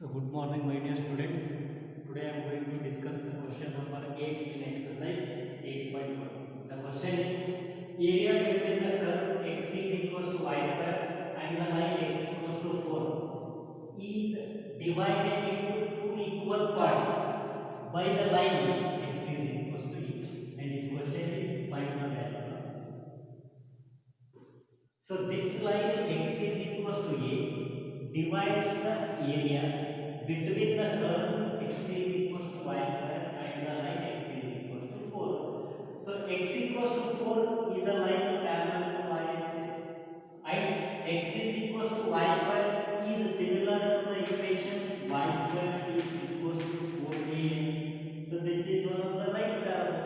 So good morning my dear students. Today I am going to discuss the question number 8 in exercise 8.1. The question is area between the curve x is equals to y square and the line x equals to 4 is divided into two equal parts by the line x is equals to e, and this question is find the value. So this line x is equals to a divides the area between the curve x is equals to y square and the line x is equals to 4. So x equals to 4 is a line parallel to y axis and x is equals to y square is similar to the equation y square is equals to 4ax. So this is one of the right parallel.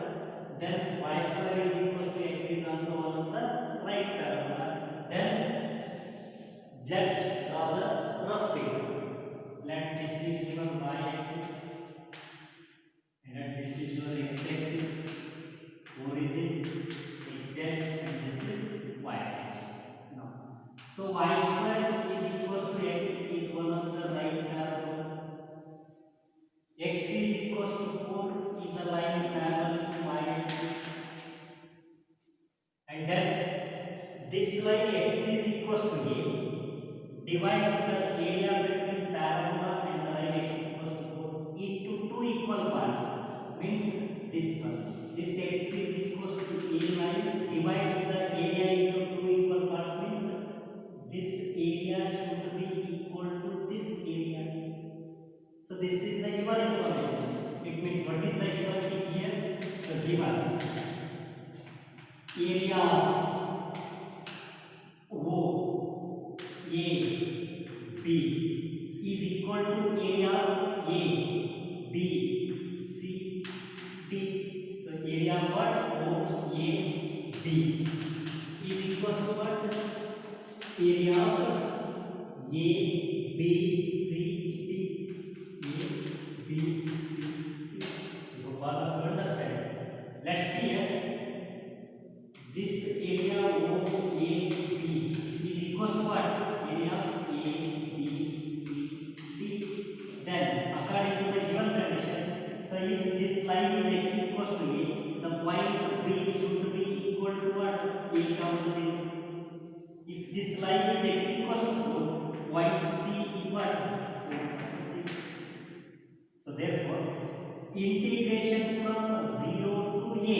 Then y square is equals to x is also one of the right parallel. Then let's draw the rough figure. Let this is your y axis and let this is your x axis, origin x dash, and this is y dash. Now, so y square is equals to x is one of the right parallel. X is equals to 4 is a line parallel to y axis, and then this line x is equals to a divides the area between parabola and the line x equals to 4 into two equal parts. Means this one, this x is equals to a line divides the area into two equal parts. Means this area should be equal to this area. So this is the given information. It means what is the given thing here? So given area of O A B is equal to area of A B C D. So area of what? O A B is equals to what? Area of A B C D. A B C D. You hope all of you understand. Let's see here. This area OAB is equals to what? Area of ABC. Then, according to the given condition, so if this line is x equals to a, the point B should be equal to what? A comma 0. If this line is x equals to 4, point C is what? 4. So therefore, integration from 0 to a.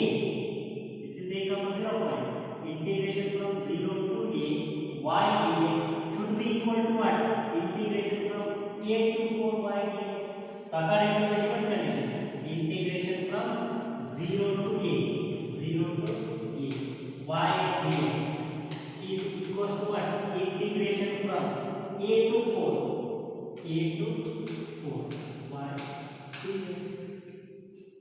This is a comma 0 point. Integration from 0 to a y dx should be equal to what? Integration from a to 4y dx. So according to the given condition, integration from 0 to a y dx is equals to what? Integration from a to 4 y dx.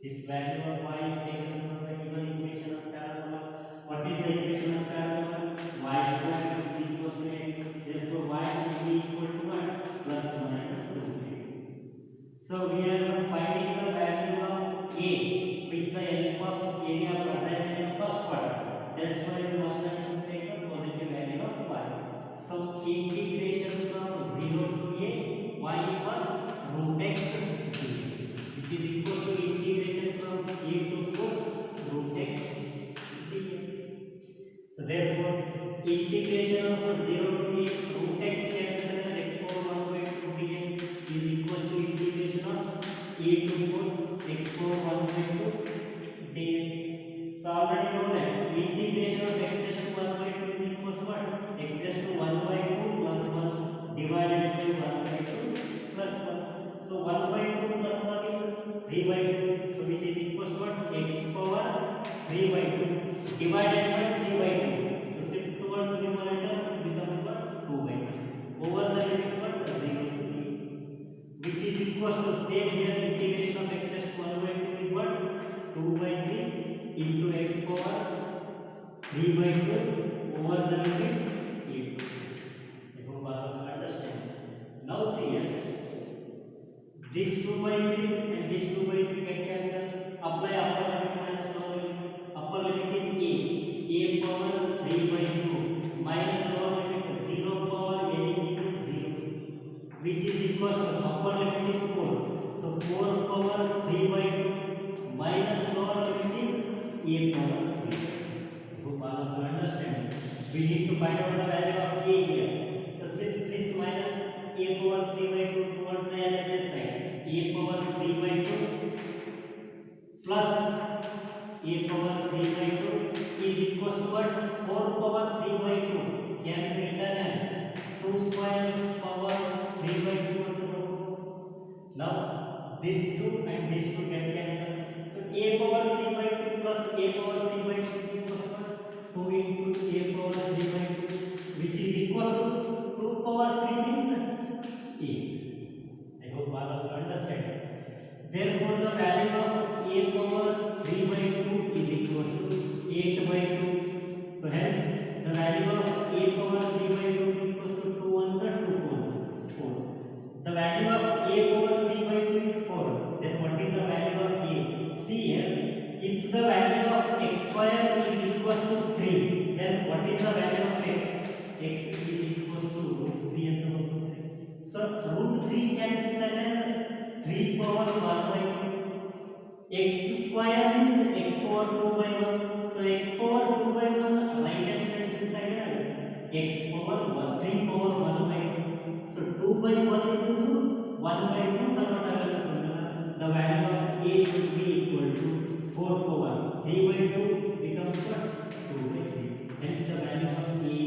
This value of y is taken from the given equation of parabola. What is the equation of parabola? Y square is equals to x. Therefore, y should be equal to what? Plus or minus root x. So we are finding the value of a with the help of area present in the first quadrant. That's why we must should take the positive value of y. So integration from 0 to a y is what? Root x dx, which is equal to integration from a to 4 root x dx. So therefore, integration of 0 to a root x can be written as x power 1 by 2 dx is equal to integration of a to 4 x power 1 by 2 dx. So already know that integration of x raised to 1 by 2 is equal to what? X raised to 1 by 2 plus 1 divided by 1 by 2 plus 1. So 1 by 2 plus 1 is 3 by 2. So which is equal to what? X power 3 by 2 divided by 3 by 2. So shift towards numerator, it becomes what? 2 by 2. Over the limit what? 0 to 3. Which is equal to same here integration of x raised to 1 by 2 is what? 2 by 3 into x power 3 by 2 over the limit 8. I hope all of you understand. Now see here. This 2 by 3 and this 2 by 3 get cancelled. Apply upper limit minus lower limit. Upper limit is a power 3 by 2 minus lower limit 0 power anything is 0. which is equals to upper limit is 4. So 4 power 3 by 2 minus lower limit is a power 3. I hope all of you understand. We need to find out the value of a here. So shift this minus a power 3 by 2 towards the LHS side. A power 3 by 2 plus a power 3 by 2 is equals to what? 4 power 3 by 2 can be written as 2 square power 3 by 2 on the bottom. Now this 2 and this 2 get cancelled. So a power 3 by 2 plus a power 3 by 2 is equals to what? 2 into a power 3 by 2, which is equals to 2 power 3 means a. I hope all of you understand. Therefore, the value of a power 3 by 2 is equals to 8 by 2. So hence, the value of a power 3 by 2 is equals to 2 ones are 2 4. 4. The value of a power 3 by 2 is 4. Then what is the value of a? See here, if the value of x square is equals to 3, then what is the value of x? X is equals to root 3 and root 3. So root 3 can be written as 3 power 1 by 2. X square means x power 2 by 1. So x power 2 by 1 right hand side is written x power 1 3 power 1 by 2. So 2 by 1 into 1 by 2 convert ಆಗಲ್ಲ. The value of a should be equal to 4 power 3 by 2 becomes what? 2 by 3. Hence the value of a